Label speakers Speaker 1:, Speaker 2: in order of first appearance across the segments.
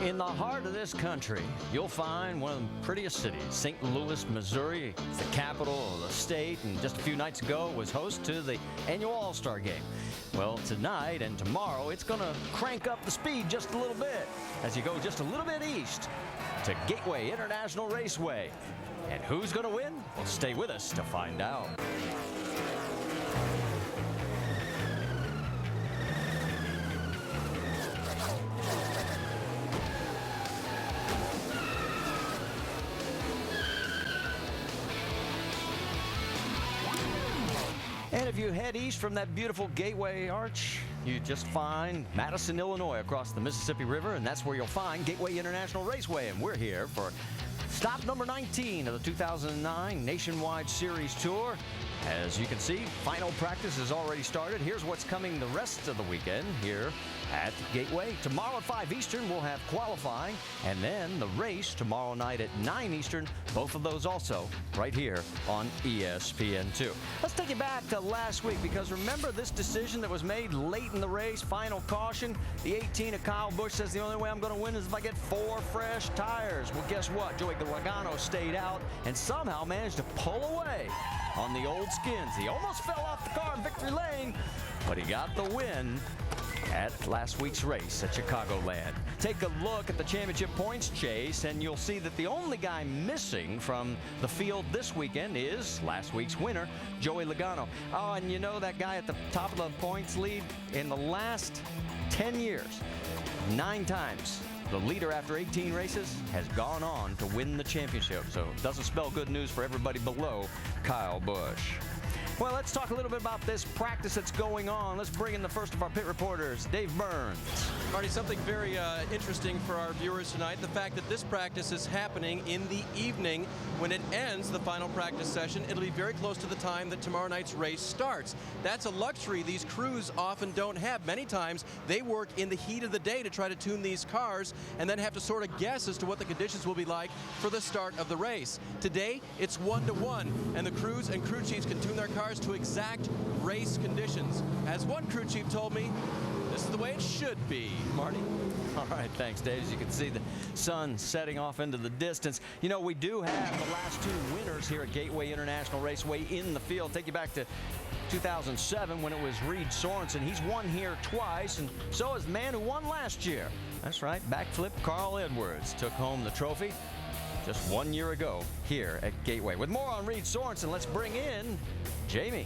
Speaker 1: In the heart of this country, you'll find one of the prettiest cities, St. Louis, Missouri. It's the capital of the state, and just a few nights ago it was host to the annual All-Star Game. Well, tonight and tomorrow, it's going to crank up the speed just a little bit as you go just a little bit east to Gateway International Raceway. And who's going to win? Well, stay with us to find out. And if you head east from that beautiful Gateway Arch, you just find Madison, Illinois, across the Mississippi River, and that's where you'll find Gateway International Raceway. And we're here for stop number 19 of the 2009 Nationwide Series Tour. As you can see, final practice has already started. Here's what's coming the rest of the weekend here at Gateway. Tomorrow at 5 Eastern, we'll have qualifying, and then the race tomorrow night at 9 Eastern. Both of those also right here on ESPN2. Let's take you back to last week, because remember this decision that was made late in the race, final caution. The 18 of Kyle Busch says the only way I'm going to win is if I get 4 fresh tires. Well, guess what? Joey Logano stayed out and somehow managed to pull away on the old skins. He almost fell off the car in victory lane, but he got the win at last week's race at Chicagoland. Take a look at the championship points chase, and you'll see that the only guy missing from the field this weekend is last week's winner, Joey Logano. Oh, and you know that guy at the top of the points lead in the last 10 years, 9 times. The leader after 18 races has gone on to win the championship, so it doesn't spell good news for everybody below Kyle Busch. Well, let's talk a little bit about this practice that's going on. Let's bring in the first of our pit reporters, Dave Burns.
Speaker 2: Marty, something very interesting for our viewers tonight, the fact that this practice is happening in the evening. When it ends, the final practice session, it'll be very close to the time that tomorrow night's race starts. That's a luxury these crews often don't have. Many times, they work in the heat of the day to try to tune these cars and then have to sort of guess as to what the conditions will be like for the start of the race. Today, it's 1-to-1, and the crews and crew chiefs can tune their cars to exact race conditions. As one crew chief told me, this is the way it should be. Marty?
Speaker 1: All right, thanks, Dave. As you can see, the sun setting off into the distance. You know, we do have the last 2 winners here at Gateway International Raceway in the field. Take you back to 2007 when it was Reed Sorensen. He's won here twice, and so is the man who won last year. That's right, backflip Carl Edwards took home the trophy just 1 year ago here at Gateway. With more on Reed Sorensen, let's bring in Jamie.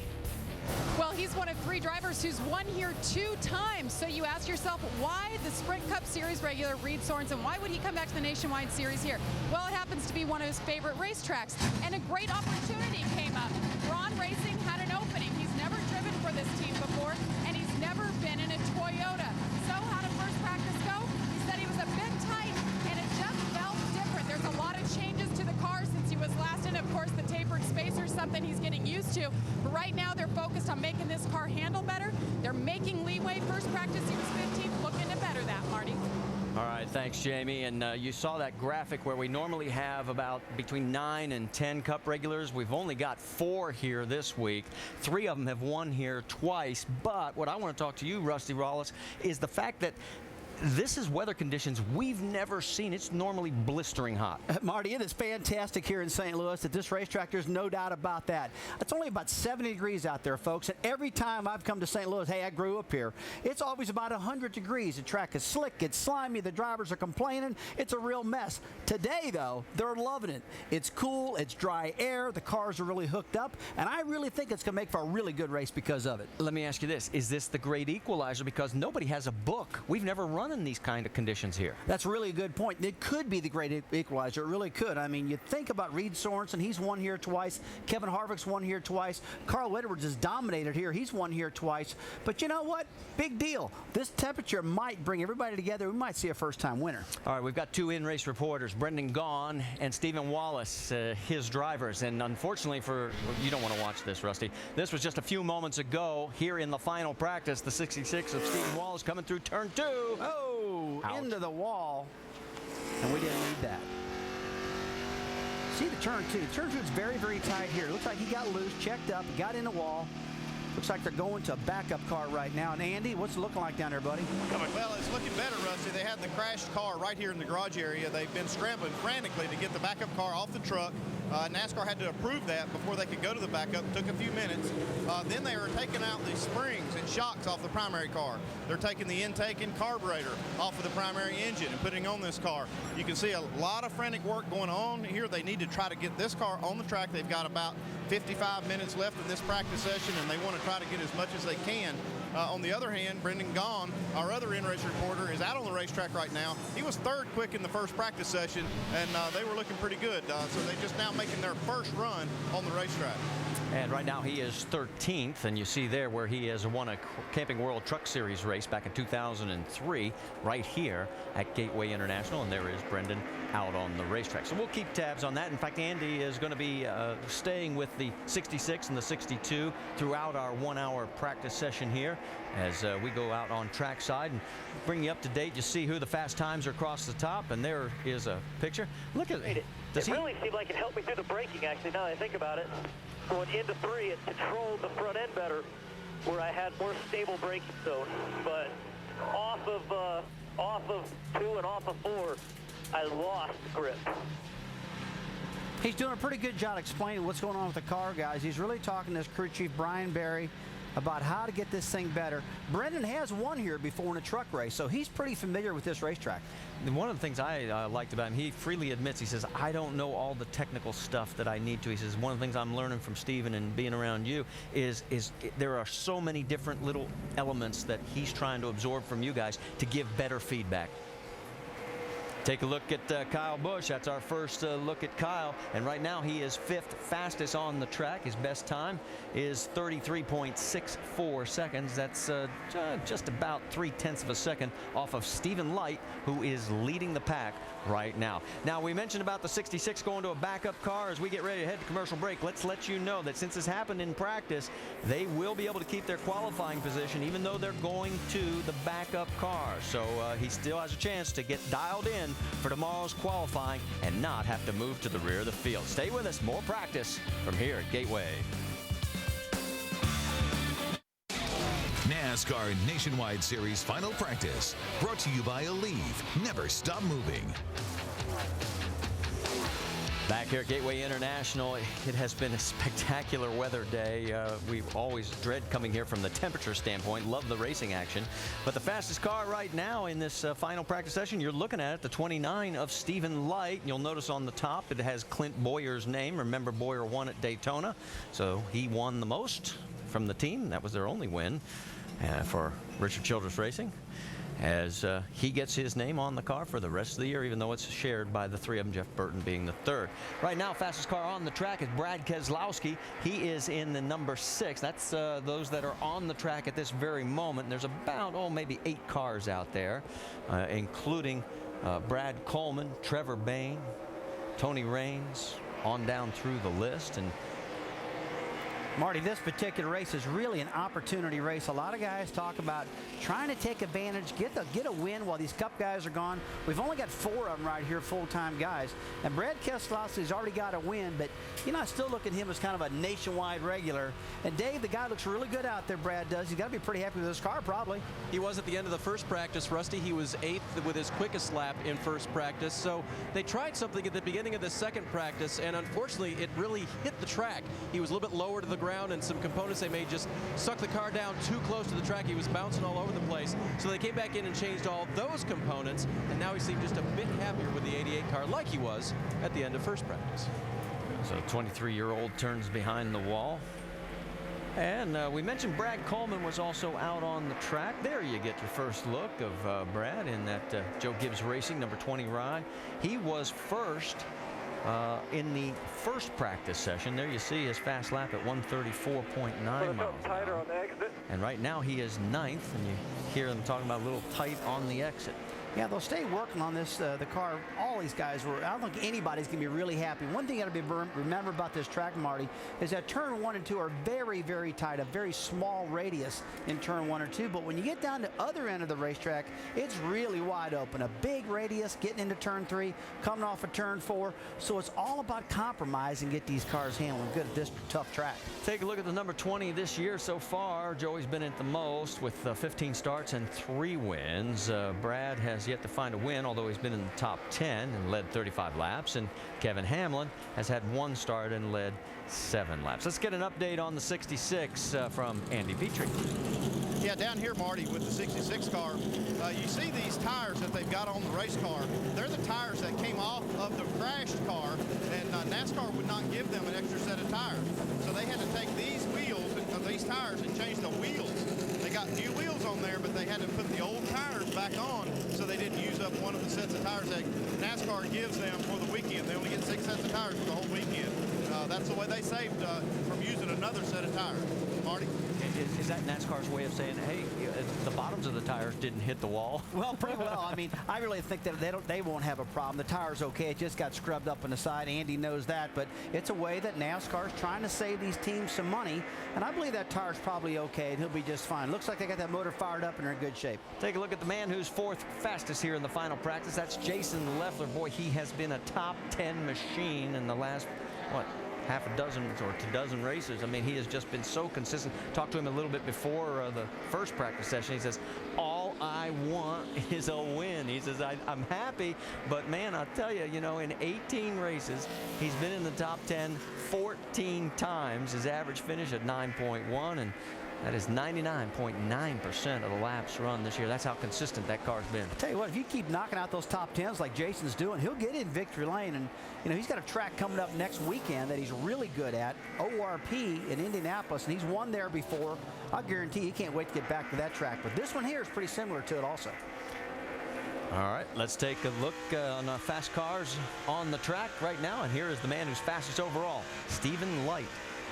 Speaker 3: Well, he's one of 3 drivers who's won here 2 times. So you ask yourself, why the Sprint Cup Series regular Reed Sorensen? Why would he come back to the Nationwide Series here? Well, it happens to be one of his favorite racetracks, and a great opportunity came up. Braun Racing had an opening. He's never driven for this team before, and he's never been in a Toyota. So how did first practice go? He said he was a bit tight, and it just felt different. There's a lot of changes to the car since he was last in. Of course, the tapered spacer is something he's getting used to. But right now, they're focused on making this car handle better. They're making leeway. First practice, he was 15th, looking to better that, Marty.
Speaker 1: All right, thanks, Jamie. And you saw that graphic where we normally have about between 9 and 10 Cup regulars. We've only got 4 here this week. 3 of them have won here twice. But what I want to talk to you, Rusty Wallace, is the fact that this is weather conditions we've never seen. It's normally blistering hot.
Speaker 4: Marty, it is fantastic here in St. Louis at this racetrack. There's no doubt about that. It's only about 70 degrees out there, folks. And every time I've come to St. Louis, hey, I grew up here, it's always about 100 degrees. The track is slick. It's slimy. The drivers are complaining. It's a real mess. Today, though, they're loving it. It's cool. It's dry air. The cars are really hooked up. And I really think it's going to make for a really good race because of it.
Speaker 1: Let me ask you this. Is this the great equalizer? Because nobody has a book. We've never run in these kind of conditions here.
Speaker 4: That's really a good point. It could be the great equalizer. It really could. I mean, you think about Reed Sorensen. He's won here twice. Kevin Harvick's won here twice. Carl Edwards has dominated here. He's won here twice. But you know what? Big deal. This temperature might bring everybody together. We might see a first-time winner.
Speaker 1: All right, we've got 2 in-race reporters, Brendan Gaughan and Stephen Wallace, his drivers. And unfortunately you don't want to watch this, Rusty. This was just a few moments ago here in the final practice. The 66 of Stephen Wallace coming through turn 2.
Speaker 4: Oh!
Speaker 1: Out.
Speaker 4: Into the wall, and we didn't need that. See the turn 2. Turn 2 is very, very tight here. It looks like he got loose, checked up, got in the wall. Looks like they're going to a backup car right now. And Andy, what's it looking like down there, buddy?
Speaker 5: Well, it's looking better, Rusty. They had the crashed car right here in the garage area. They've been scrambling frantically to get the backup car off the truck. NASCAR had to approve that before they could go to the backup. It took a few minutes. Then they were taking out the springs and shocks off the primary car. They're taking the intake and carburetor off of the primary engine and putting on this car. You can see a lot of frantic work going on here. They need to try to get this car on the track. They've got about 55 minutes left in this practice session, and they want to try to get as much as they can. On the other hand, Brendan Gaughan, our other in-race reporter, is out on the racetrack right now. He was third quick in the first practice session, and they were looking pretty good. So they're just now making their first run on the racetrack.
Speaker 1: And right now he is 13th, and you see there where he has won a Camping World Truck Series race back in 2003 right here at Gateway International, and there is Brendan out on the racetrack. So we'll keep tabs on that. In fact, Andy is going to be staying with the 66 and the 62 throughout our 1-hour practice session here as we go out on trackside and bring you up to date. You see who the fast times are across the top, and there is a picture. Look at it.
Speaker 6: It really seemed like it helped me through the braking, actually, now that I think about it. Going into 3, it controlled the front end better, where I had more stable braking zone. But off of 2 and off of 4, I lost grip.
Speaker 4: He's doing a pretty good job explaining what's going on with the car, guys. He's really talking to his crew chief, Brian Berry, about how to get this thing better. Brendan has won here before in a truck race, so he's pretty familiar with this racetrack.
Speaker 1: And one of the things I liked about him, he freely admits, he says, I don't know all the technical stuff that I need to. He says, one of the things I'm learning from Steven and being around you is there are so many different little elements that he's trying to absorb from you guys to give better feedback. Take a look at Kyle Busch. That's our first look at Kyle. And right now he is 5th fastest on the track. His best time is 33.64 seconds. That's just about 0.3 of a second off of Stephen Light, who is leading the pack right now. Now, we mentioned about the 66 going to a backup car. As we get ready to head to commercial break, let's let you know that since this happened in practice, they will be able to keep their qualifying position even though they're going to the backup car. So he still has a chance to get dialed in for tomorrow's qualifying and not have to move to the rear of the field. Stay with us. More practice from here at Gateway.
Speaker 7: NASCAR Nationwide Series Final Practice, brought to you by Aleve. Never stop moving.
Speaker 1: Back here at Gateway International, it has been a spectacular weather day. We always dread coming here from the temperature standpoint. Love the racing action. But the fastest car right now in this final practice session, you're looking at it, the 29 of Stephen Light. You'll notice on the top it has Clint Boyer's name. Remember, Boyer won at Daytona, so he won the most from the team. That was their only win for Richard Childress Racing, as he gets his name on the car for the rest of the year, even though it's shared by the 3 of them, Jeff Burton being the 3rd. Right now, fastest car on the track is Brad Keselowski. He is in the number 6. That's those that are on the track at this very moment. There's about, maybe 8 cars out there, including Brad Coleman, Trevor Bayne, Tony Raines, on down through the list. And
Speaker 4: Marty, this particular race is really an opportunity race. A lot of guys talk about trying to take advantage, get a win while these Cup guys are gone. We've only got 4 of them right here, full-time guys. And Brad Keselowski's already got a win, but I still look at him as kind of a nationwide regular. And Dave, the guy looks really good out there, Brad does. He's got to be pretty happy with his car, probably.
Speaker 2: He was at the end of the first practice, Rusty. He was 8th with his quickest lap in first practice. So they tried something at the beginning of the second practice, and unfortunately, it really hit the track. He was a little bit lower to the ground, and some components they made just sucked the car down too close to the track. He was bouncing all over the place. So they came back in and changed all those components, and now he seemed just a bit happier with the 88 car, like he was at the end of first practice.
Speaker 1: So 23-year-old turns behind the wall. And we mentioned Brad Coleman was also out on the track. There you get your first look of Brad in that Joe Gibbs Racing number 20 ride. He was first in the first practice session. There you see his fast lap at 134.9 miles.
Speaker 6: Tighter on the exit.
Speaker 1: And right now he is 9th, and you hear them talking about a little tight on the exit.
Speaker 4: Yeah, they'll stay working on this, the car. All these guys were, I don't think anybody's going to be really happy. One thing you got to remember about this track, Marty, is that turn 1 and 2 are very, very tight, a very small radius in turn 1 or 2. But when you get down to the other end of the racetrack, it's really wide open. A big radius getting into turn 3, coming off of turn 4. So it's all about compromise and get these cars handling good at this tough track.
Speaker 1: Take a look at the number 20 this year so far. Joey's been at the most with 15 starts and 3 wins. Brad has yet to find a win, although he's been in the top 10 and led 35 laps. And Kevin Hamlin has had 1 start and led 7 laps. Let's get an update on the 66 from Andy Petrie.
Speaker 5: Yeah, down here, Marty, with the 66 car, you see these tires that they've got on the race car. They're the tires that came off of the crashed car, and NASCAR would not give them an extra set of tires. So they had to take these wheels, these tires, and change the wheels. They got new wheels on there, but they had to put the old tires back on so they didn't use up one of the sets of tires that NASCAR gives them for the weekend. They only get 6 sets of tires for the whole weekend. That's the way they saved from using another set of tires. Marty?
Speaker 1: Is that NASCAR's way of saying, hey, the bottoms of the tires didn't hit the wall?
Speaker 4: Well, pretty well. I mean, I really think that they won't have a problem. The tire's okay. It just got scrubbed up on the side. Andy knows that, but it's a way that NASCAR's trying to save these teams some money, and I believe that tire's probably okay, and he'll be just fine. Looks like they got that motor fired up and they're in good shape.
Speaker 1: Take a look at the man who's 4th fastest here in the final practice. That's Jason Leffler. Boy, he has been a top 10 machine in the last, what, half a dozen or 2 dozen races. I mean, he has just been so consistent. Talked to him a little bit before the first practice session. He says, all I want is a win. He says, I'm happy, but man, I'll tell you, in 18 races, he's been in the top 10 14 times. His average finish at 9.1, and that is 99.9% of the laps run this year. That's how consistent that car's been.
Speaker 4: Tell you what, if you keep knocking out those top 10s like Jason's doing, he'll get in victory lane. And, he's got a track coming up next weekend that he's really good at, ORP in Indianapolis, and he's won there before. I guarantee he can't wait to get back to that track. But this one here is pretty similar to it also.
Speaker 1: All right, let's take a look on fast cars on the track right now. And here is the man who's fastest overall, Stephen Light.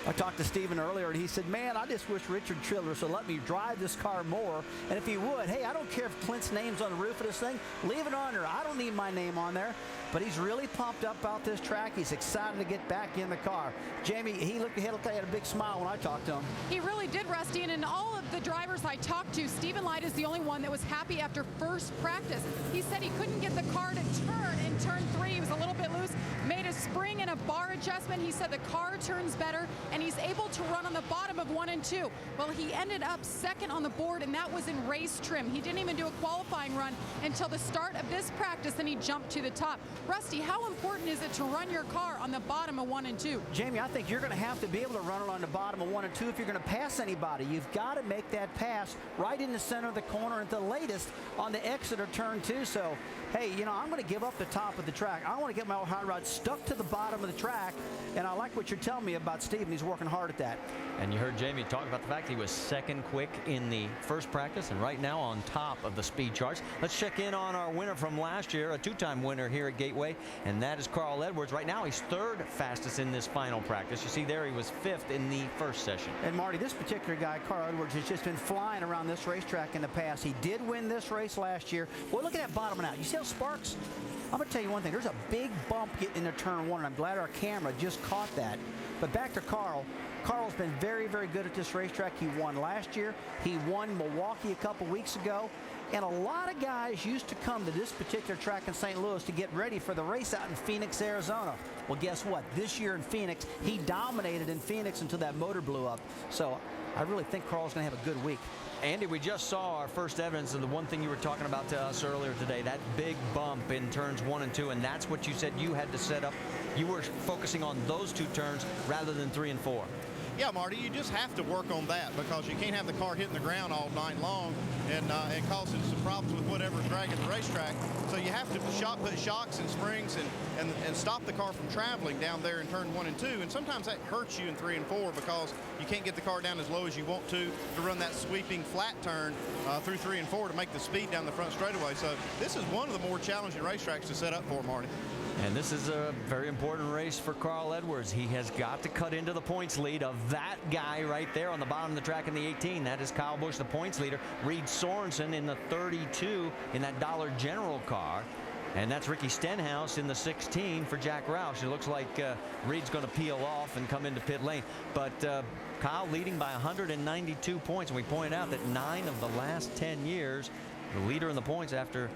Speaker 4: I talked to Stephen earlier, and he said, man, I just wish Richard Triller would let me drive this car more. And if he would, hey, I don't care if Clint's name's on the roof of this thing. Leave it on there. I don't need my name on there. But he's really pumped up about this track. He's excited to get back in the car. Jamie, he looked ahead. He had a big smile when I talked to him.
Speaker 3: He really did, Rusty. And in all of the drivers I talked to, Stephen Light is the only one that was happy after first practice. He said he couldn't get the car to turn in turn 3. He was a little bit loose. Made a spring and a bar adjustment. He said the car turns better, and he's able to run on the bottom of 1 and 2. Well, he ended up 2nd on the board, and that was in race trim. He didn't even do a qualifying run until the start of this practice, and he jumped to the top. Rusty, how important is it to run your car on the bottom of 1 and 2?
Speaker 4: Jamie, I think you're going to have to be able to run it on the bottom of 1 and 2 if you're going to pass anybody. You've got to make that pass right in the center of the corner at the latest on the exit of turn 2. So, hey, I'm going to give up the top of the track. I want to get my hot rod stuck to the bottom of the track, and I like what you're telling me about Stephen. He's working hard at that.
Speaker 1: And you heard Jamie talk about the fact he was 2nd quick in the first practice and right now on top of the speed charts. Let's check in on our winner from last year, a 2-time winner here at Gateway, and that is Carl Edwards. Right now he's 3rd fastest in this final practice. You see there he was 5th in the first session.
Speaker 4: And Marty, this particular guy, Carl Edwards, has just been flying around this racetrack in the past. He did win this race last year. Boy, look at that bottoming out. You see how Sparks? I'm going to tell you one thing. There's a big bump getting into turn 1, and I'm glad our camera just caught that. But back to Carl. Carl's been very, very good at this racetrack. He won last year. He won Milwaukee a couple weeks ago. And a lot of guys used to come to this particular track in St. Louis to get ready for the race out in Phoenix, Arizona. Well, guess what? This year in Phoenix, he dominated in Phoenix until that motor blew up. So I really think Carl's going to have a good week.
Speaker 1: Andy, we just saw our first evidence of the one thing you were talking about to us earlier today, that big bump in turns 1 and 2, and that's what you said you had to set up. You were focusing on those 2 turns rather than 3 and 4.
Speaker 5: Yeah, Marty, you just have to work on that because you can't have the car hitting the ground all night long and causing some problems with whatever's dragging the racetrack. So you have to put shocks and springs and stop the car from traveling down there in turn 1 and 2. And sometimes that hurts you in 3 and 4 because you can't get the car down as low as you want to run that sweeping flat turn through 3 and 4 to make the speed down the front straightaway. So this is one of the more challenging racetracks to set up for, Marty.
Speaker 1: And this is a very important race for Carl Edwards. He has got to cut into the points lead of that guy right there on the bottom of the track in the 18. That is Kyle Busch, the points leader. Reed Sorensen in the 32 in that Dollar General car. And that's Ricky Stenhouse in the 16 for Jack Roush. It looks like Reed's going to peel off and come into pit lane. But Kyle leading by 192 points. And we point out that 9 of the last 10 years, the leader in the points after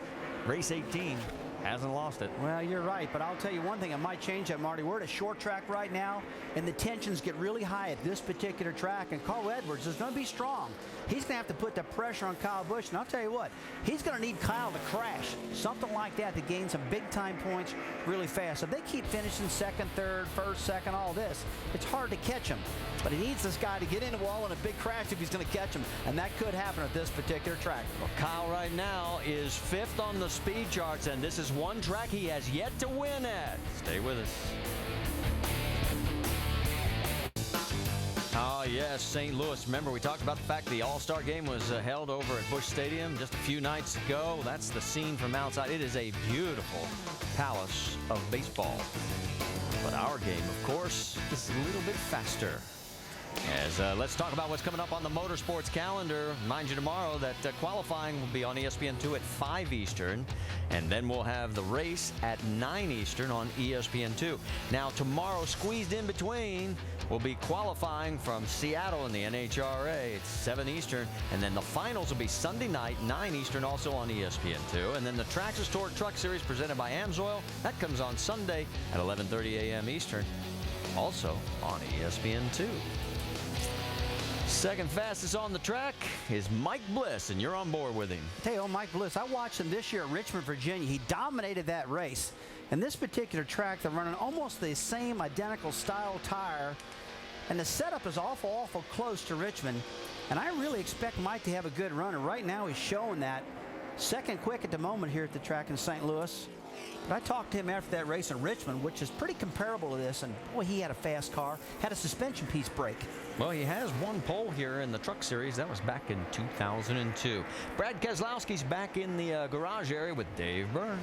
Speaker 1: race 18 hasn't lost it.
Speaker 4: Well, you're right, but I'll tell you one thing, it might change that, Marty. We're at a short track right now, and the tensions get really high at this particular track, and Carl Edwards is going to be strong. He's going to have to put the pressure on Kyle Busch, and I'll tell you what, he's going to need Kyle to crash, something like that, to gain some big-time points really fast. If they keep finishing second, third, first, second, all this, it's hard to catch him. But he needs this guy to get in the wall in a big crash if he's going to catch him, and that could happen at this particular track.
Speaker 1: Well, Kyle right now is 5th on the speed charts, and this is one track he has yet to win at. Stay with us. Oh, yes, St. Louis. Remember, we talked about the fact the All-Star game was held over at Busch Stadium just a few nights ago. That's the scene from outside. It is a beautiful palace of baseball. But our game, of course, is a little bit faster. As let's talk about what's coming up on the motorsports calendar. Remind you tomorrow that qualifying will be on ESPN2 at 5 Eastern, and then we'll have the race at 9 Eastern on ESPN2. Now tomorrow, squeezed in between, will be qualifying from Seattle in the NHRA. It's 7 Eastern, and then the finals will be Sunday night, 9 Eastern, also on ESPN2. And then the Traxxas Torque Truck Series presented by AMSOIL, that comes on Sunday at 11:30 a.m. Eastern, also on ESPN2. Second fastest on the track is Mike Bliss, and you're on board with him.
Speaker 4: Hey, Mike Bliss, I watched him this year at Richmond, Virginia. He dominated that race. And this particular track, they're running almost the same identical style tire, and the setup is awful close to Richmond. And I really expect Mike to have a good run, and right now he's showing that. Second quick at the moment here at the track in St. Louis. But I talked to him after that race in Richmond, which is pretty comparable to this, and boy, he had a fast car, had a suspension piece break.
Speaker 1: Well, he has one pole here in the Truck Series. That was back in 2002. Brad Keselowski's back in the garage area with Dave Burns.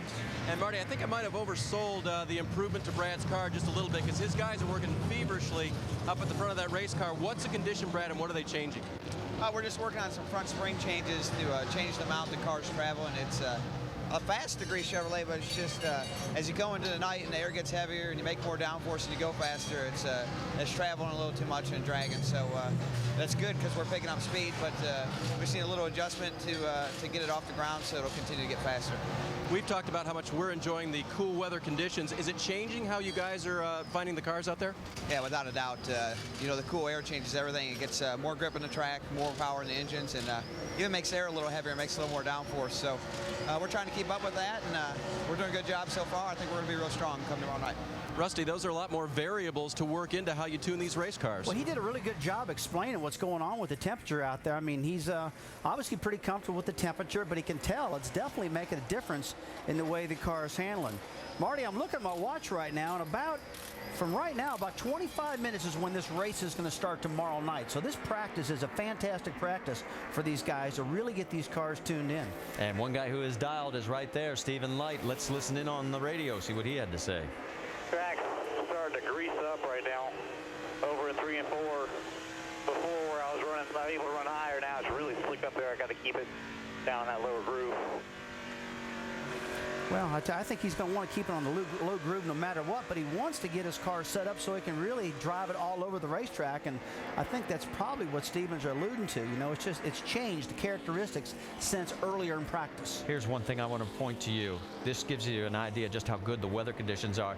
Speaker 2: And Marty, I think I might have oversold the improvement to Brad's car just a little bit, because his guys are working feverishly up at the front of that race car. What's the condition, Brad, and what are they changing?
Speaker 8: We're just working on some front spring changes to change the amount the car's traveling. It's a fast degree Chevrolet, but it's just as you go into the night and the air gets heavier and you make more downforce and you go faster, it's traveling a little too much and dragging. So that's good because we're picking up speed, but we just need a little adjustment to get it off the ground so it'll continue to get faster.
Speaker 2: We've talked about how much we're enjoying the cool weather conditions. Is it changing how you guys are finding the cars out there?
Speaker 8: Yeah, without a doubt. You know, the cool air changes everything. It gets more grip in the track, more power in the engines, and even makes the air a little heavier, makes it a little more downforce. So we're trying to keep up with that, and we're doing a good job so far. I think we're going to be real strong come tomorrow night.
Speaker 2: Rusty, those are a lot more variables to work into how you tune these race cars.
Speaker 4: Well, he did a really good job explaining what's going on with the temperature out there. I mean, he's obviously pretty comfortable with the temperature, but he can tell it's definitely making a difference in the way the car is handling. Marty, I'm looking at my watch right now, and about 25 minutes is when this race is going to start tomorrow night. So this practice is a fantastic practice for these guys to really get these cars tuned in.
Speaker 1: And one guy who is dialed is right there, Stephen Light. Let's listen in on the radio, see what he had to say.
Speaker 6: Track's starting to grease up right now. Over in 3 and 4. Before where I was running, not able to run higher, now it's really slick up there. I got to keep it down in that lower groove.
Speaker 4: Well, I think he's going to want to keep it on the low groove no matter what, but he wants to get his car set up so he can really drive it all over the racetrack, and I think that's probably what Stevens are alluding to. You know, it's changed the characteristics since earlier in practice.
Speaker 1: Here's one thing I want to point to you. This gives you an idea just how good the weather conditions are.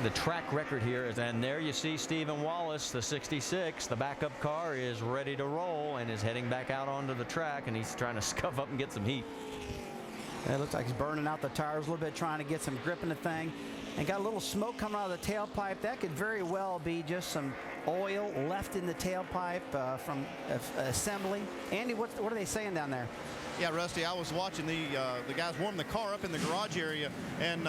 Speaker 1: The track record here is, and there you see Stephen Wallace, the 66. The backup car is ready to roll and is heading back out onto the track, and he's trying to scuff up and get some heat.
Speaker 4: It looks like he's burning out the tires a little bit, trying to get some grip in the thing. And got a little smoke coming out of the tailpipe. That could very well be just some oil left in the tailpipe from assembly. Andy, what are they saying down there?
Speaker 5: Yeah, Rusty, I was watching the guys warm the car up in the garage area, and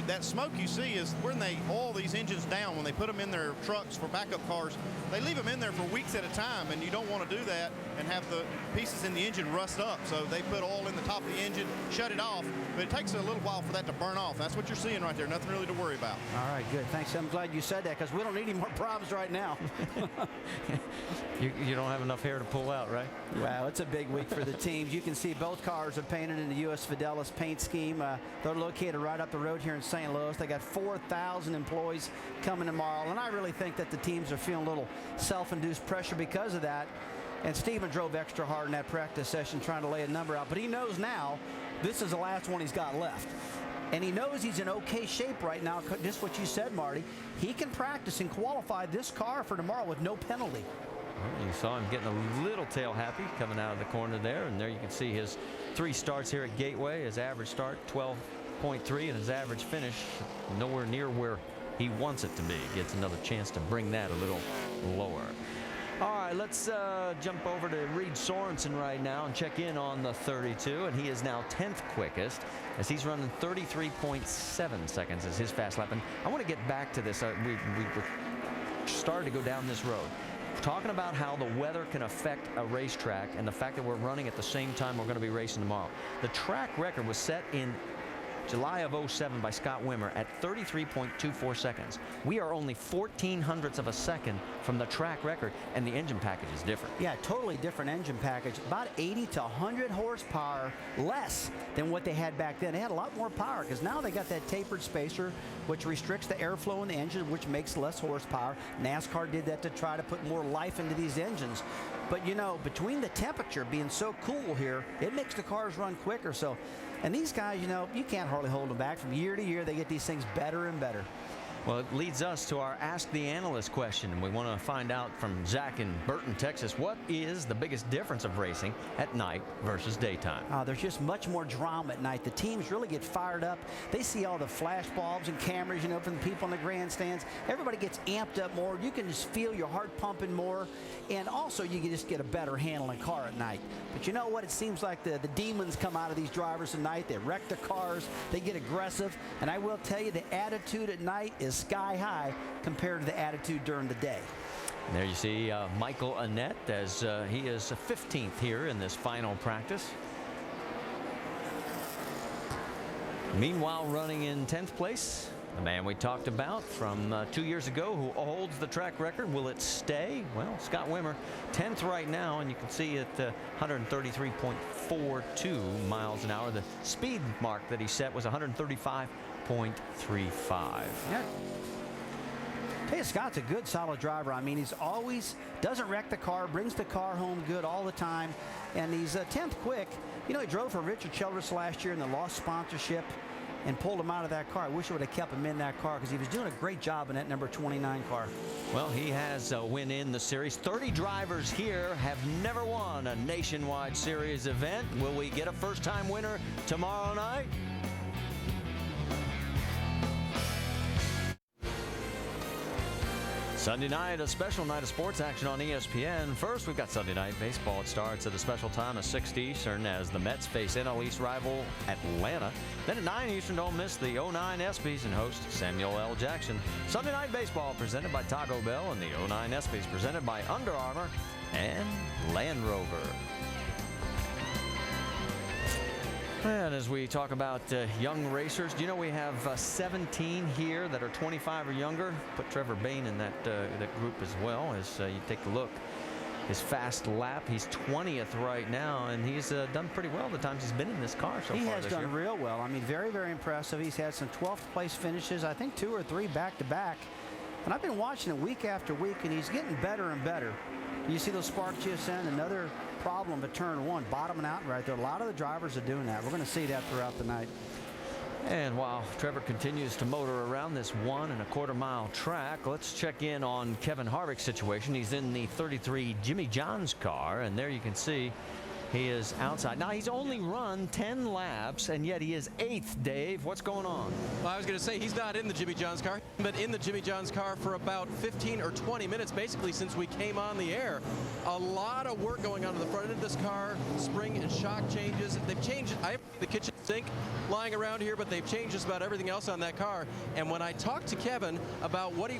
Speaker 5: that smoke you see is when they oil these engines down, when they put them in their trucks for backup cars, they leave them in there for weeks at a time, and you don't want to do that and have the pieces in the engine rust up. So they put oil in the top of the engine, shut it off, but it takes a little while for that to burn off. That's what you're seeing right there. Nothing really to worry about.
Speaker 4: All right, good. Thanks. I'm glad you said that because we don't need any more problems right now.
Speaker 1: You don't have enough hair to pull out, right?
Speaker 4: Wow, it's a big week for the teams. You can see both cars are painted in the U.S. Fidelis paint scheme. They're located right up the road here in St. Louis. They got 4,000 employees coming tomorrow, and I really think that the teams are feeling a little self-induced pressure because of that. And Steven drove extra hard in that practice session trying to lay a number out, but he knows now this is the last one he's got left. And he knows he's in okay shape right now, just what you said, Marty. He can practice and qualify this car for tomorrow with no penalty.
Speaker 1: Well, you saw him getting a little tail happy coming out of the corner there, and there you can see his 3 starts here at Gateway. His average start 12.3, and his average finish nowhere near where he wants it to be. Gets another chance to bring that a little lower. All right, let's jump over to Reed Sorensen right now and check in on the 32, and he is now 10th quickest as he's running 33.7 seconds as his fast lap. And I want to get back to this. We started to go down this road, talking about how the weather can affect a racetrack and the fact that we're running at the same time we're going to be racing tomorrow. The track record was set in July of 07 by Scott Wimmer at 33.24 seconds. We are only 0.14 of a second from the track record, and the engine package is different.
Speaker 4: Yeah, totally different engine package. About 80 to 100 horsepower less than what they had back then. They had a lot more power because now they got that tapered spacer, which restricts the airflow in the engine, which makes less horsepower. NASCAR did that to try to put more life into these engines. But, you know, between the temperature being so cool here, it makes the cars run quicker. So, and these guys, you know, you can't hardly hold them back. From year to year, they get these things better and better.
Speaker 1: Well, it leads us to our Ask the Analyst question. We want to find out from Zach in Burton, Texas, what is the biggest difference of racing at night versus daytime?
Speaker 4: There's just much more drama at night. The teams really get fired up. They see all the flash bulbs and cameras, you know, from the people in the grandstands. Everybody gets amped up more. You can just feel your heart pumping more. And also, you can just get a better handle in car at night. But you know what? It seems like the demons come out of these drivers at night. They wreck the cars. They get aggressive. And I will tell you, the attitude at night is sky high compared to the attitude during the day.
Speaker 1: And there you see Michael Annett as he is 15th here in this final practice. Meanwhile, running in 10th place, the man we talked about from 2 years ago who holds the track record. Will it stay? Well, Scott Wimmer, 10th right now, and you can see at 133.42 miles an hour. The speed mark that he set was 135.35.
Speaker 4: Yeah. Hey, Scott's a good, solid driver. I mean, he's always doesn't wreck the car, brings the car home good all the time, and he's 10th quick. You know, he drove for Richard Childress last year and then lost sponsorship and pulled him out of that car. I wish I would have kept him in that car because he was doing a great job in that number 29 car.
Speaker 1: Well, he has a win in the series. 30 drivers here have never won a nationwide series event. Will we get a first-time winner tomorrow night? Sunday night, a special night of sports action on ESPN. First, we've got Sunday Night Baseball. It starts at a special time of 6 Eastern as the Mets face NL East rival Atlanta. Then at 9 Eastern, don't miss the 09 ESPYs and host Samuel L. Jackson. Sunday Night Baseball presented by Taco Bell and the 09 ESPYs presented by Under Armour and Land Rover. And as we talk about young racers, do you know we have 17 here that are 25 or younger? Put Trevor Bayne in that group as well. As you take a look, his fast lap, he's 20th right now, and he's done pretty well the times he's been in this car so far this year.
Speaker 4: He has done real well. I mean, very, very impressive. He's had some 12th place finishes, I think 2 or 3 back-to-back. And I've been watching him week after week, and he's getting better and better. You see those spark GSN, another problem at turn 1, bottoming out right there. A lot of the drivers are doing that. We're going to see that throughout the night.
Speaker 1: And while Trevor continues to motor around this 1 1/4 mile track, let's check in on Kevin Harvick's situation. He's in the 33 Jimmy John's car, and there you can see He is outside. Now, he's only run 10 laps, and yet he is 8th, Dave. What's going on?
Speaker 2: Well, I was going to say, he's not in the Jimmy John's car, but in the Jimmy John's car for about 15 or 20 minutes, basically, since we came on the air. A lot of work going on in the front end of this car, spring and shock changes. They've changed, I have the kitchen sink lying around here, but they've changed just about everything else on that car. And when I talked to Kevin about what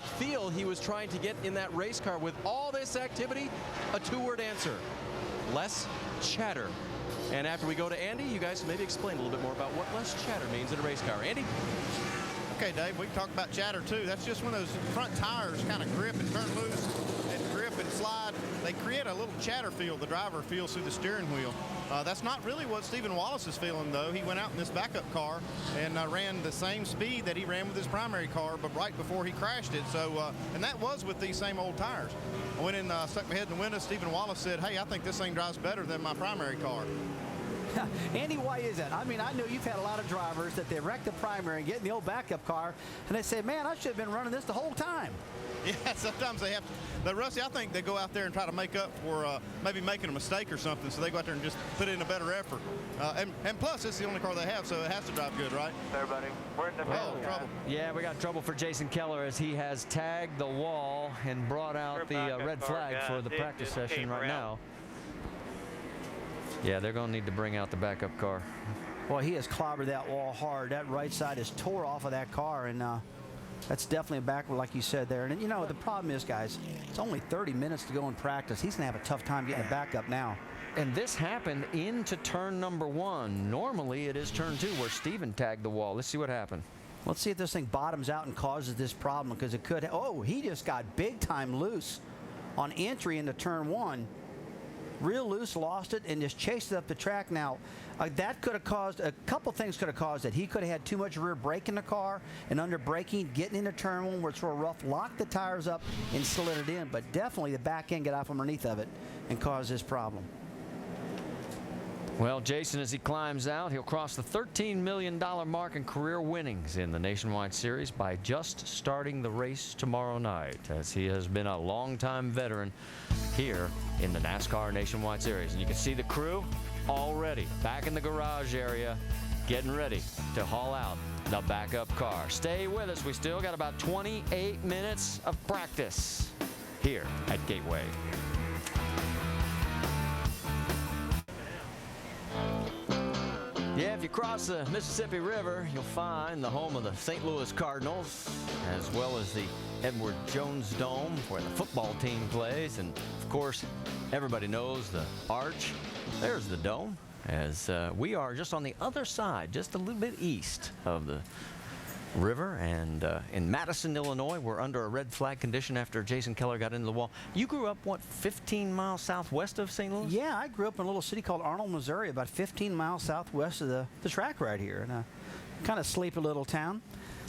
Speaker 2: feel he was trying to get in that race car with all this activity, a two-word answer: less chatter. And after we go to Andy, you guys maybe explain a little bit more about what less chatter means in a race car. Andy?
Speaker 5: Okay, Dave, we can talk about chatter too. That's just when those front tires kind of grip and turn loose and grip and slide. They create a little chatter feel the driver feels through the steering wheel. That's not really what Stephen Wallace is feeling, though. He went out in this backup car and ran the same speed that he ran with his primary car, but right before he crashed it. So, and that was with these same old tires. I went in, stuck my head in the window. Stephen Wallace said, "Hey, I think this thing drives better than my primary car."
Speaker 4: Andy, why is that? I mean, I know you've had a lot of drivers that they wreck the primary and get in the old backup car, and they say, "Man, I should have been running this the whole time."
Speaker 5: Yeah, sometimes they have to. But Rusty, I think they go out there and try to make up for maybe making a mistake or something, so they go out there and just put in a better effort. And plus, it's the only car they have, so it has to drive good, right?
Speaker 6: Everybody, we're in the middle.
Speaker 5: Trouble.
Speaker 1: Yeah, we got trouble for Jason Keller as he has tagged the wall and brought out the red flag for the practice session right now. Yeah, they're going to need to bring out the backup car.
Speaker 4: Well, he has clobbered that wall hard. That right side is tore off of that car, and that's definitely a backward, like you said there. And, you know, the problem is, guys, it's only 30 minutes to go in practice. He's going to have a tough time getting a backup now.
Speaker 1: And this happened into turn number 1. Normally, it is turn 2 where Steven tagged the wall. Let's see what happened.
Speaker 4: Let's see if this thing bottoms out and causes this problem, because it could. Oh, he just got big time loose on entry into turn 1. Real loose, lost it, and just chased it up the track. Now, that could have caused, a couple things could have caused it. He could have had too much rear brake in the car, and under braking, getting into turn 1 where it's real rough, locked the tires up and slid it in. But definitely the back end got out from underneath of it and caused this problem.
Speaker 1: Well, Jason, as he climbs out, he'll cross the $13 million mark in career winnings in the Nationwide Series by just starting the race tomorrow night, as he has been a longtime veteran here in the NASCAR Nationwide Series. And you can see the crew already back in the garage area getting ready to haul out the backup car. Stay with us. We still got about 28 minutes of practice here at Gateway. Yeah, if you cross the Mississippi River, you'll find the home of the St. Louis Cardinals, as well as the Edward Jones Dome, where the football team plays. And, of course, everybody knows the arch. There's the dome, as we are just on the other side, just a little bit east of the river. And in Madison, Illinois, we're under a red flag condition after Jason Keller got into the wall. You grew up, what, 15 miles southwest of St. Louis?
Speaker 4: Yeah, I grew up in a little city called Arnold, Missouri, about 15 miles southwest of the track right here. And kind of sleepy little town.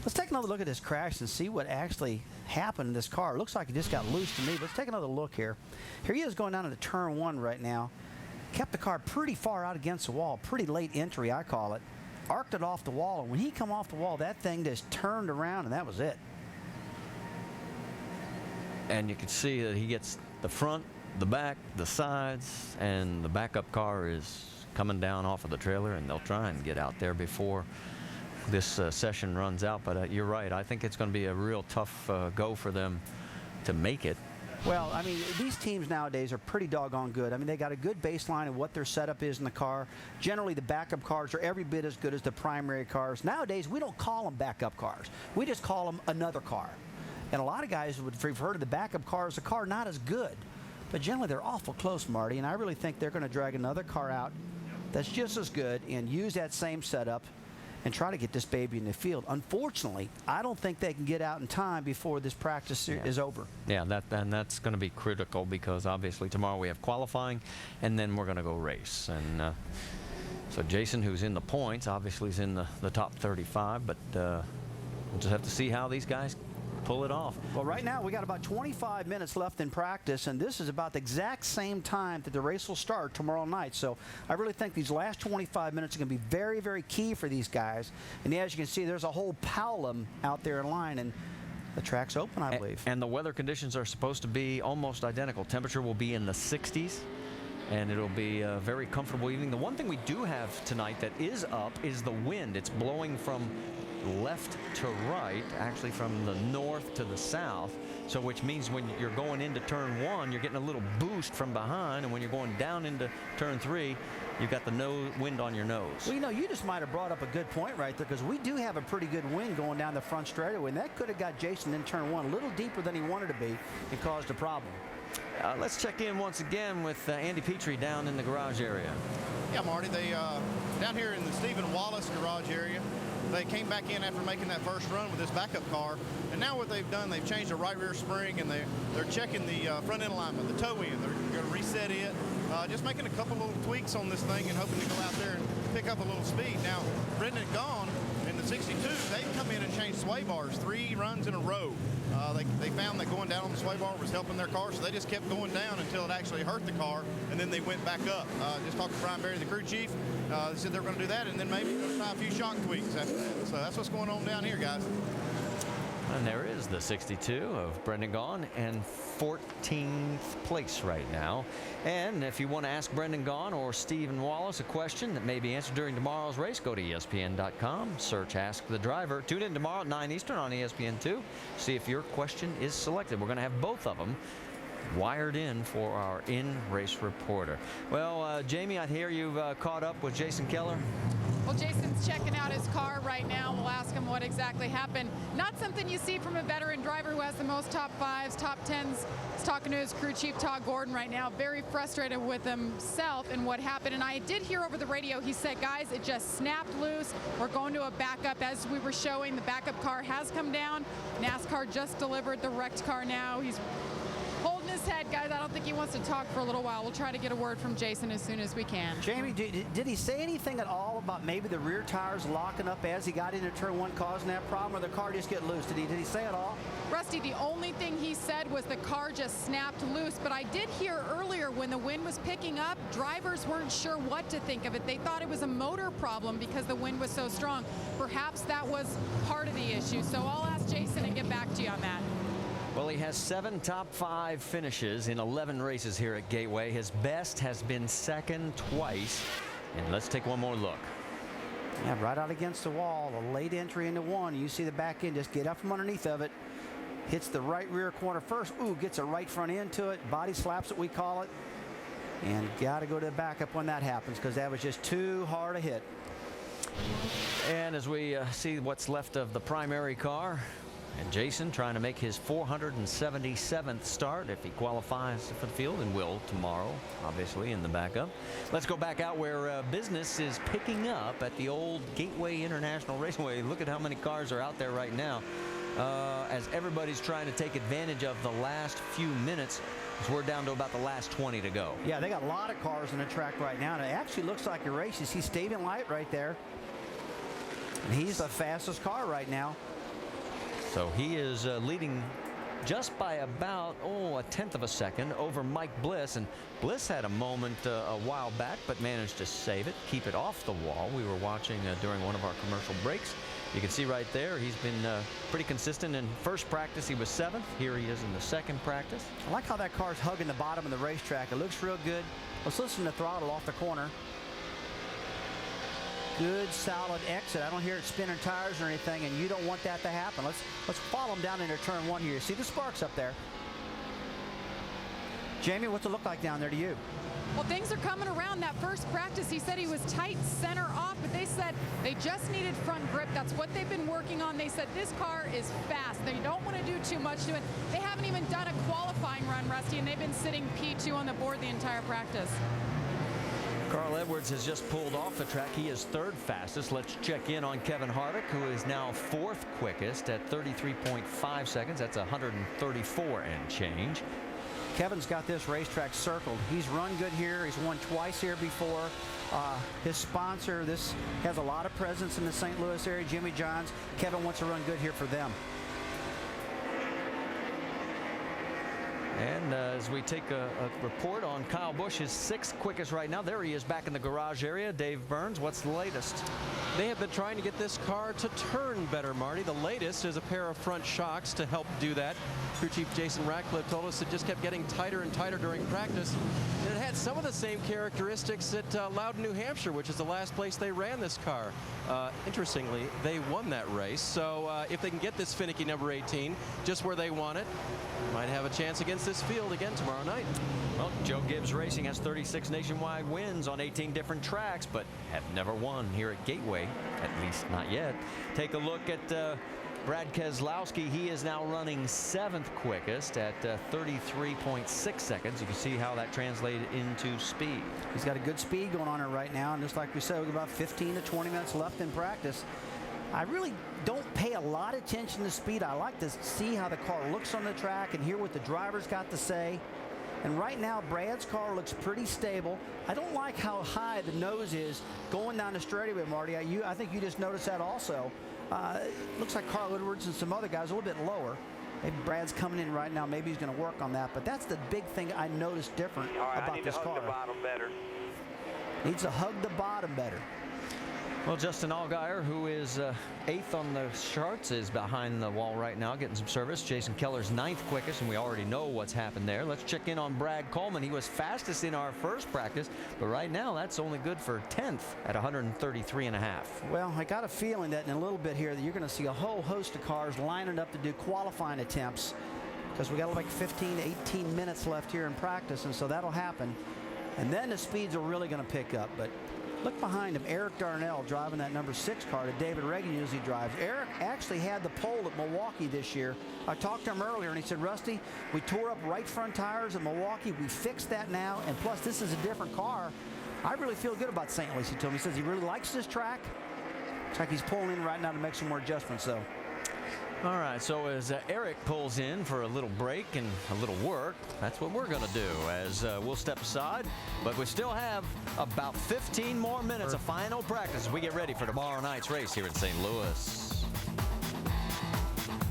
Speaker 4: Let's take another look at this crash and see what actually happened in this car. It looks like it just got loose to me, but let's take another look here. Here he is going down into turn 1 right now. Kept the car pretty far out against the wall. Pretty late entry, I call it. Arced it off the wall, and when he come off the wall, that thing just turned around, and that was it.
Speaker 1: And you can see that he gets the front, the back, the sides, and the backup car is coming down off of the trailer, and they'll try and get out there before this session runs out. But you're right. I think it's going to be a real tough go for them to make it.
Speaker 4: Well, I mean, these teams nowadays are pretty doggone good. I mean, they got a good baseline of what their setup is in the car. Generally, the backup cars are every bit as good as the primary cars. Nowadays, we don't call them backup cars. We just call them another car. And a lot of guys would refer to the backup car as a car not as good. But generally, they're awful close, Marty, and I really think they're going to drag another car out that's just as good and use that same setup and try to get this baby in the field. Unfortunately, I don't think they can get out in time before this practice is over.
Speaker 1: Yeah, that's going to be critical, because obviously tomorrow we have qualifying, and then we're going to go race. And so Jason, who's in the points, obviously is in the top 35, but we'll just have to see how these guys pull it off.
Speaker 4: Well, right now we got about 25 minutes left in practice, and this is about the exact same time that the race will start tomorrow night. So I really think these last 25 minutes are going to be very, very key for these guys. And as you can see, there's a whole pallum out there in line, and the track's open, I believe.
Speaker 1: And the weather conditions are supposed to be almost identical. Temperature will be in the 60s. and it'll be a very comfortable evening. The one thing we do have tonight that is up is the wind. It's blowing from left to right, actually from the north to the south, so which means when you're going into turn 1, you're getting a little boost from behind, and when you're going down into turn 3, you've got the wind on your nose.
Speaker 4: Well, you know, you just might have brought up a good point right there, because we do have a pretty good wind going down the front straightaway, and that could have got Jason in turn 1 a little deeper than he wanted to be and caused a problem.
Speaker 1: Let's check in once again with Andy Petrie down in the garage area.
Speaker 5: Yeah, Marty, they down here in the Stephen Wallace garage area, they came back in after making that first run with this backup car, and now what they've done, they've changed the right rear spring, and they're checking the front end alignment, the toe end. They're going to reset it, just making a couple little tweaks on this thing and hoping to go out there and pick up a little speed. Now, Brendan Gaughan in the 62, they've come in and changed sway bars 3 runs in a row. They found that going down on the sway bar was helping their car, so they just kept going down until it actually hurt the car, and then they went back up. Just talked to Brian Berry, the crew chief. They said they're going to do that, and then maybe try a few shock tweaks after that. So that's what's going on down here, guys.
Speaker 1: And there is the 62 of Brendan Gaughan in 14th place right now. And if you want to ask Brendan Gaughan or Stephen Wallace a question that may be answered during tomorrow's race, go to ESPN.com, search Ask the Driver. Tune in tomorrow at 9 Eastern on ESPN2. See if your question is selected. We're going to have both of them wired in for our in-race reporter. Well, Jamie, I hear you've caught up with Jason Keller.
Speaker 3: Well, Jason's checking out his car right now. We'll ask him what exactly happened. Not something you see from a veteran driver who has the most top 5s, top 10s. He's talking to his crew chief, Todd Gordon, right now. Very frustrated with himself and what happened. And I did hear over the radio, he said, guys, it just snapped loose. We're going to a backup. As we were showing, the backup car has come down. NASCAR just delivered the wrecked car now. He's holding his head, guys. I don't think he wants to talk for a little while. We'll try to get a word from Jason as soon as we can.
Speaker 4: Jamie, did he say anything at all about maybe the rear tires locking up as he got into turn 1 causing that problem, or the car just get loose? Did he say it all?
Speaker 3: Rusty, the only thing he said was the car just snapped loose, but I did hear earlier when the wind was picking up, drivers weren't sure what to think of it. They thought it was a motor problem because the wind was so strong. Perhaps that was part of the issue. So I'll ask Jason and get back to you on that.
Speaker 1: Well, he has 7 top 5 finishes in 11 races here at Gateway. His best has been second twice. And let's take one more look.
Speaker 4: Yeah, right out against the wall. A late entry into 1. You see the back end just get up from underneath of it. Hits the right rear corner first. Ooh, gets a right front end to it. Body slaps it, we call it. And got to go to the backup when that happens, because that was just too hard a hit.
Speaker 1: And as we see what's left of the primary car, and Jason trying to make his 477th start if he qualifies for the field, and will tomorrow, obviously, in the backup. Let's go back out where business is picking up at the old Gateway International Raceway. Look at how many cars are out there right now as everybody's trying to take advantage of the last few minutes, as we're down to about the last 20 to go.
Speaker 4: Yeah, they got a lot of cars on the track right now, and it actually looks like a race. You see Stephen Light right there. And he's the fastest car right now.
Speaker 1: So he is leading just by about, a 1/10 of a second over Mike Bliss. And Bliss had a moment a while back, but managed to save it, keep it off the wall. We were watching during one of our commercial breaks. You can see right there, he's been pretty consistent. In first practice, he was 7th. Here he is in the second practice.
Speaker 4: I like how that car's hugging the bottom of the racetrack. It looks real good. Let's listen to throttle off the corner. Good, solid exit. I don't hear it spinning tires or anything, and you don't want that to happen. Let's follow him down into turn 1 here. See the sparks up there? Jamie, what's it look like down there to you?
Speaker 3: Well, things are coming around. That first practice, he said he was tight center off, but they said they just needed front grip. That's what they've been working on. They said this car is fast. They don't want to do too much to it. They haven't even done a qualifying run, Rusty, and they've been sitting P2 on the board the entire practice.
Speaker 1: Carl Edwards has just pulled off the track. He is 3rd fastest. Let's check in on Kevin Harvick, who is now 4th quickest at 33.5 seconds. That's 134 and change.
Speaker 4: Kevin's got this racetrack circled. He's run good here. He's won twice here before. His sponsor, this has a lot of presence in the St. Louis area, Jimmy John's. Kevin wants to run good here for them.
Speaker 1: And as we take a report on Kyle Busch, his 6th quickest right now. There he is back in the garage area. Dave Burns, what's the latest?
Speaker 2: They have been trying to get this car to turn better, Marty. The latest is a pair of front shocks to help do that. Crew Chief Jason Ratcliffe told us it just kept getting tighter and tighter during practice. And it had some of the same characteristics at Loudon, New Hampshire, which is the last place they ran this car. Interestingly, they won that race. So if they can get this finicky number 18 just where they want it, might have a chance against this field again tomorrow night.
Speaker 1: Well, Joe Gibbs Racing has 36 nationwide wins on 18 different tracks, but have never won here at Gateway, at least not yet. Take a look at Brad Keselowski. He is now running 7th quickest at 33.6 seconds. You can see how that translated into speed.
Speaker 4: He's got a good speed going on right now, and just like we said, with about 15 to 20 minutes left in practice. I really don't pay a lot of attention to speed. I like to see how the car looks on the track and hear what the driver's got to say. And right now, Brad's car looks pretty stable. I don't like how high the nose is going down the straightaway, Marty. I think you just noticed that also. Looks like Carl Edwards and some other guys a little bit lower. Maybe Brad's coming in right now. Maybe he's going to work on that. But that's the big thing I noticed different about this car.
Speaker 6: I need to hug the bottom better.
Speaker 4: Needs to hug the bottom better.
Speaker 1: Well, Justin Allgaier, who is 8th on the charts, is behind the wall right now getting some service. Jason Keller's 9th quickest, and we already know what's happened there. Let's check in on Brad Coleman. He was fastest in our first practice, but right now that's only good for 10th at 133.5.
Speaker 4: Well, I got a feeling that in a little bit here that you're going to see a whole host of cars lining up to do qualifying attempts, because we got like 15 to 18 minutes left here in practice, and so that'll happen. And then the speeds are really going to pick up. But look behind him, Eric Darnell driving that number 6 car that David Reagan usually drives. Eric actually had the pole at Milwaukee this year. I talked to him earlier and he said, Rusty, we tore up right front tires at Milwaukee. We fixed that now, and plus this is a different car. I really feel good about St. Louis, he told me. He says he really likes this track. Looks like he's pulling in right now to make some more adjustments, though.
Speaker 1: All right, so as Eric pulls in for a little break and a little work, that's what we're going to do as we'll step aside. But we still have about 15 more minutes of final practice as we get ready for tomorrow night's race here in St. Louis.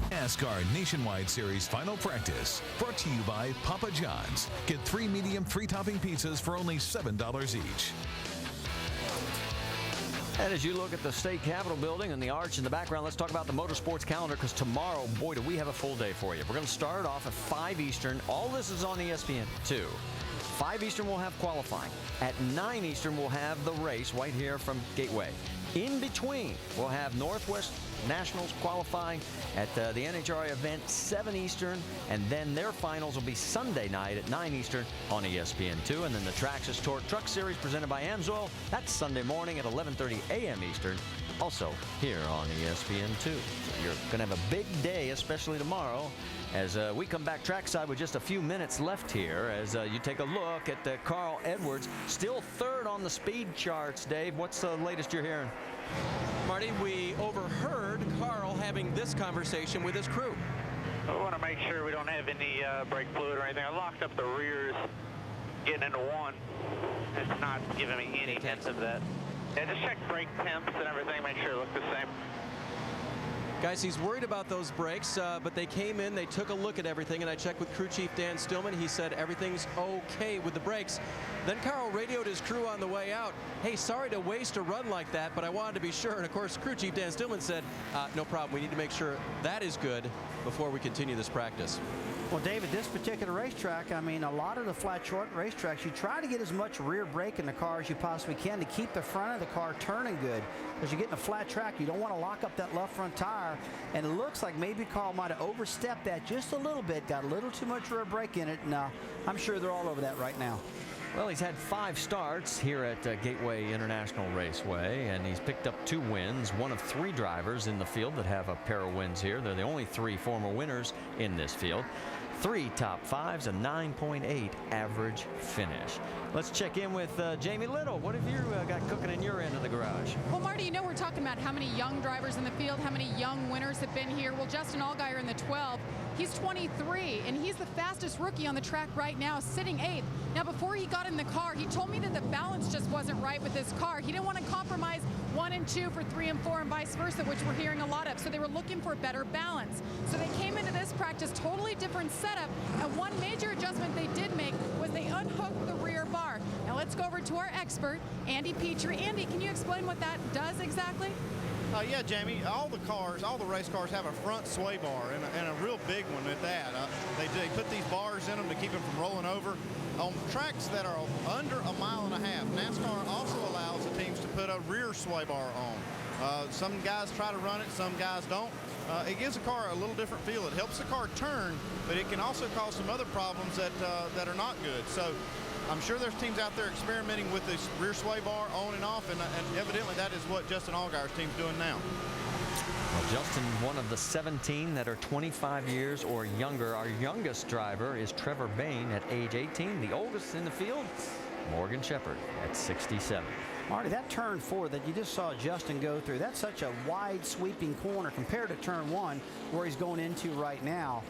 Speaker 7: NASCAR Nationwide Series Final Practice, brought to you by Papa John's. Get 3 medium 3-topping pizzas for only $7 each.
Speaker 1: And as you look at the state capitol building and the arch in the background, let's talk about the motorsports calendar, because tomorrow, boy, do we have a full day for you. We're going to start off at 5 Eastern. All this is on ESPN2. 5 Eastern, we'll have qualifying. At 9 Eastern, we'll have the race right here from Gateway. In between, we'll have Northwest Nationals qualifying at the NHRA event, 7 Eastern, and then their finals will be Sunday night at 9 Eastern on ESPN2. And then the Traxxas Torque Truck Series presented by AMSOIL, that's Sunday morning at 11:30 a.m. Eastern, also here on ESPN2. So you're going to have a big day, especially tomorrow, as we come back trackside with just a few minutes left here, as you take a look at Carl Edwards, still 3rd on the speed charts. Dave, what's the latest you're hearing?
Speaker 2: Marty, we overheard Carl having this conversation with his crew.
Speaker 6: I want to make sure we don't have any brake fluid or anything. I locked up the rears getting into one. It's not giving me any hints of that. Yeah, just check brake temps and everything, make sure it looks the same.
Speaker 2: Guys, he's worried about those brakes, but they came in, they took a look at everything, and I checked with crew chief Dan Stillman. He said everything's okay with the brakes. Then Carl radioed his crew on the way out. Hey, sorry to waste a run like that, but I wanted to be sure. And of course, crew chief Dan Stillman said, no problem. We need to make sure that is good before we continue this practice.
Speaker 4: Well, David, this particular racetrack, I mean, a lot of the flat short racetracks, you try to get as much rear brake in the car as you possibly can to keep the front of the car turning good. Because you're getting a flat track, you don't want to lock up that left front tire. And it looks like maybe Carl might have overstepped that just a little bit, got a little too much rear brake in it. And I'm sure they're all over that right now.
Speaker 1: Well, he's had 5 starts here at Gateway International Raceway, and he's picked up 2 wins, one of 3 drivers in the field that have a pair of wins here. They're the only 3 former winners in this field. 3 top 5s, a 9.8 average finish. Let's check in with Jamie Little. What have you got cooking in your end of the garage?
Speaker 3: Well, Marty, you know we're talking about how many young drivers in the field, how many young winners have been here. Well, Justin Allgaier in the 12, he's 23, and he's the fastest rookie on the track right now, sitting 8th. Now, before he got in the car, he told me that the balance just wasn't right with this car. He didn't want to compromise 1 and 2 for 3 and 4 and vice versa, which we're hearing a lot of. So they were looking for a better balance. So they came into this practice, totally different setup, and one major adjustment they did make was they unhooked the rear bar. Now let's go over to our expert, Andy Petrie. Andy, can you explain what that does exactly?
Speaker 5: Yeah, Jamie, all the race cars have a front sway bar and a real big one at that. They put these bars in them to keep them from rolling over. On tracks that are under 1.5 miles, NASCAR also allows the teams to put a rear sway bar on. Some guys try to run it, some guys don't. It gives the car a little different feel. It helps the car turn, but it can also cause some other problems that are not good. So I'm sure there's teams out there experimenting with this rear sway bar on and off, and evidently that is what Justin Allgaier's team's doing now.
Speaker 1: Well, Justin, one of the 17 that are 25 years or younger. Our youngest driver is Trevor Bayne at age 18. The oldest in the field, Morgan Shepherd at 67.
Speaker 4: Marty, that turn 4 that you just saw Justin go through, that's such a wide sweeping corner compared to turn 1 where he's going into right now.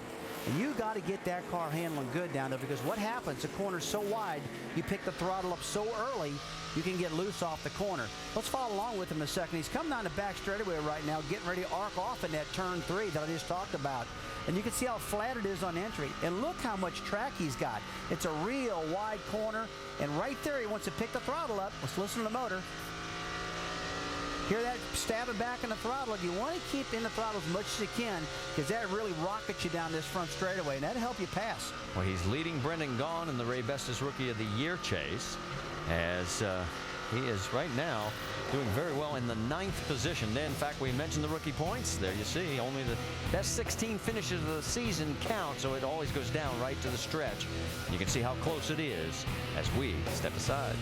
Speaker 4: And you got to get that car handling good down there, because what happens, the corner's so wide, you pick the throttle up so early, you can get loose off the corner. Let's follow along with him a second. He's coming down the back straightaway right now, getting ready to arc off in that turn 3 that I just talked about. And you can see how flat it is on entry. And look how much track he's got. It's a real wide corner. And right there, he wants to pick the throttle up. Let's listen to the motor. Hear that stabbing back in the throttle? You want to keep in the throttle as much as you can, because that really rockets you down this front straightaway, and that'll help you pass.
Speaker 1: Well, he's leading Brendan Gaughan in the Ray Bestis Rookie of the Year chase, as he is right now doing very well in the 9th position. In fact, we mentioned the rookie points. There you see, only the best 16 finishes of the season count, so it always goes down right to the stretch. You can see how close it is as we step aside.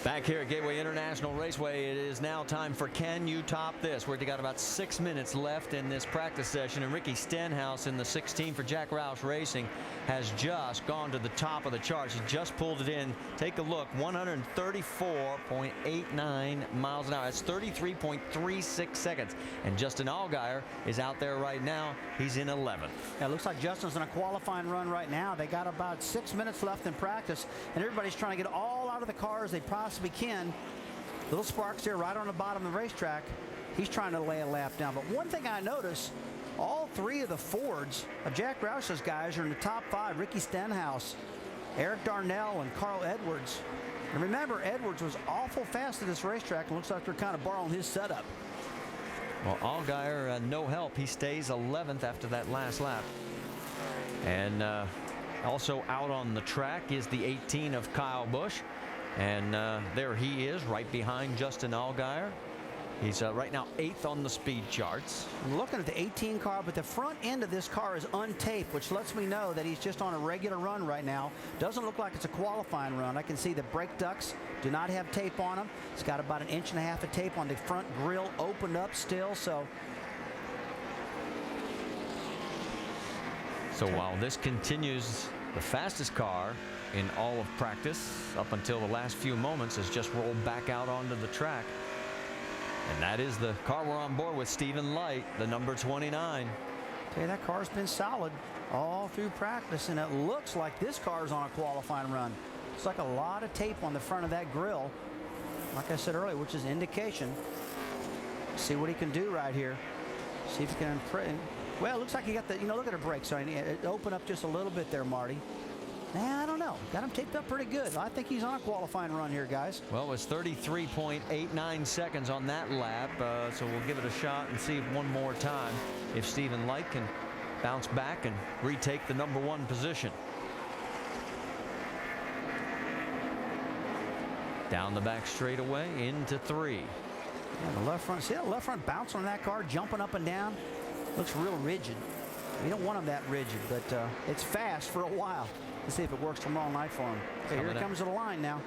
Speaker 1: Back here at Gateway International Raceway, it is now time for Can You Top This? We've got about 6 minutes left in this practice session, and Ricky Stenhouse in the 16 for Jack Roush Racing has just gone to the top of the charts. He just pulled it in. Take a look, 134.89 miles an hour. That's 33.36 seconds. And Justin Allgaier is out there right now. He's in 11th.
Speaker 4: Yeah, it looks like Justin's in a qualifying run right now. They got about 6 minutes left in practice, and everybody's trying to get all out of the cars they possibly can. Little sparks there right on the bottom of the racetrack. He's trying to lay a lap down. But one thing I noticed, all 3 of the Fords of Jack Roush's guys are in the top 5. Ricky Stenhouse, Eric Darnell, and Carl Edwards. And remember, Edwards was awful fast at this racetrack, and looks like they're kind of borrowing his setup.
Speaker 1: Well, Allgaier, no help. He stays 11th after that last lap. And also out on the track is the 18 of Kyle Busch. And there he is, right behind Justin Allgaier. He's right now 8th on the speed charts.
Speaker 4: I'm looking at the 18 car, but the front end of this car is untaped, which lets me know that he's just on a regular run right now. Doesn't look like it's a qualifying run. I can see the brake ducts do not have tape on them. It's got about 1.5 inches of tape on the front grille, opened up still. So
Speaker 1: while this continues, the fastest car in all of practice up until the last few moments has just rolled back out onto the track. And that is the car we're on board with, Stephen Light, the number 29.
Speaker 4: Okay, that car's been solid all through practice, and it looks like this car's on a qualifying run. It's like a lot of tape on the front of that grille, like I said earlier, which is indication. See what he can do right here. See if he can imprint. Well, it looks like he got the, look at the brakes. So it opened up just a little bit there, Marty. Nah, I don't know. Got him taped up pretty good. I think he's on a qualifying run here, guys.
Speaker 1: Well, it was 33.89 seconds on that lap, so we'll give it a shot and see one more time if Stephen Light can bounce back and retake the number 1 position. Down the back straightaway into 3.
Speaker 4: Yeah, the left front. See that left front bounce on that car, jumping up and down? Looks real rigid. We don't want them that rigid, but it's fast for a while. Let's see if it works tomorrow night for him. Okay, here it comes to the line now.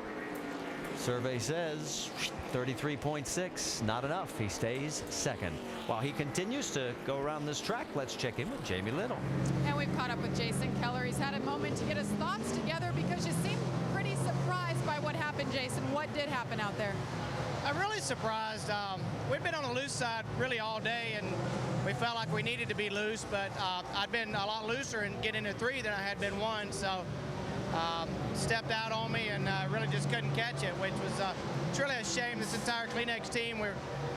Speaker 1: Survey says 33.6, not enough. He stays 2nd. While he continues to go around this track, let's check in with Jamie Little.
Speaker 3: And we've caught up with Jason Keller. He's had a moment to get his thoughts together, because you seem pretty surprised by what happened, Jason. What did happen out there?
Speaker 9: I'm really surprised. We've been on the loose side really all day, and we felt like we needed to be loose, but I'd been a lot looser in getting into 3 than I had been 1, so stepped out on me and really just couldn't catch it, which was it's really a shame. This entire Kleenex team, we've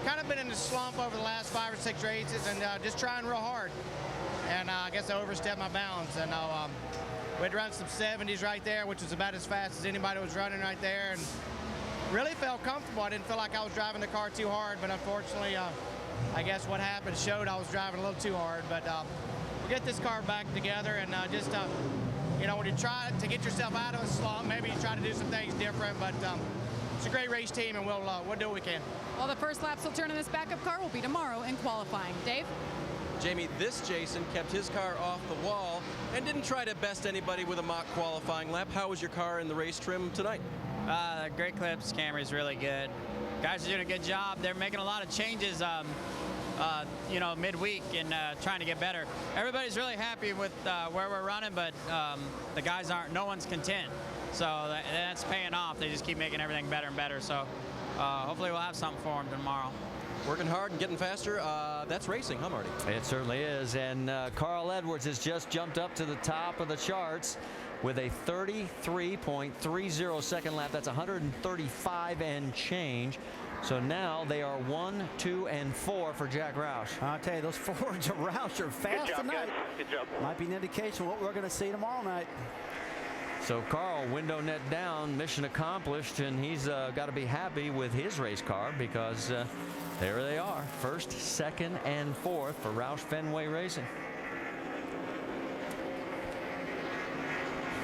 Speaker 9: kind of been in a slump over the last 5 or 6 races and just trying real hard. And I guess I overstepped my bounds, and we'd run some 70s right there, which was about as fast as anybody was running right there, and really felt comfortable. I didn't feel like I was driving the car too hard, but unfortunately, I guess what happened showed I was driving a little too hard. But we'll get this car back together, and you know, when you try to get yourself out of a slump, maybe you try to do some things different, but it's a great race team, and we'll do what we can.
Speaker 3: Well, the first laps will turn in this backup car will be tomorrow in qualifying. Dave?
Speaker 2: Jamie, this Jason kept his car off the wall and didn't try to best anybody with a mock qualifying lap. How was your car in the race trim tonight?
Speaker 10: Great clips. Camry's really good. Guys are doing a good job. They're making a lot of changes, you know, midweek and trying to get better. Everybody's really happy with where we're running, but the guys aren't. No one's content. So that's paying off. They just keep making everything better and better. So hopefully we'll have something for them tomorrow.
Speaker 2: Working hard and getting faster. That's racing, huh, Marty?
Speaker 1: It certainly is. And Carl Edwards has just jumped up to the top of the charts with a 33.30 second lap. That's 135 and change. So now they are 1, 2, and 4 for Jack Roush.
Speaker 4: I'll tell you, those forwards of Roush are fast
Speaker 6: Good job,
Speaker 4: tonight.
Speaker 6: guys. Good job.
Speaker 4: Might be an indication of what we're going to see tomorrow night.
Speaker 1: So Carl, window net down, mission accomplished, and he's got to be happy with his race car because there they are, first, second, and fourth for Roush Fenway Racing.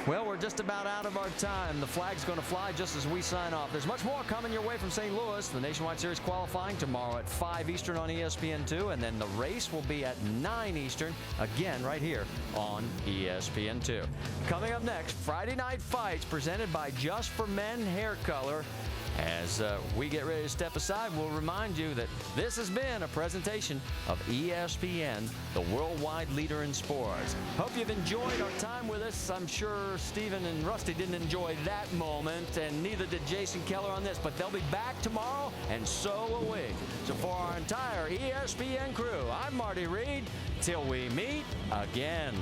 Speaker 1: Well, we're just about out of our time. The flag's going to fly just as we sign off. There's much more coming your way from St. Louis. The Nationwide Series qualifying tomorrow at 5 Eastern on ESPN2, and then the race will be at 9 Eastern, again right here on ESPN2. Coming up next, Friday Night Fights presented by Just for Men Hair Color. As we get ready to step aside, we'll remind you that this has been a presentation of ESPN, the worldwide leader in sports. Hope you've enjoyed our time with us. I'm sure Steven and Rusty didn't enjoy that moment, and neither did Jason Keller on this, but they'll be back tomorrow, and so will we. So for our entire ESPN crew, I'm Marty Reed. Till we meet again.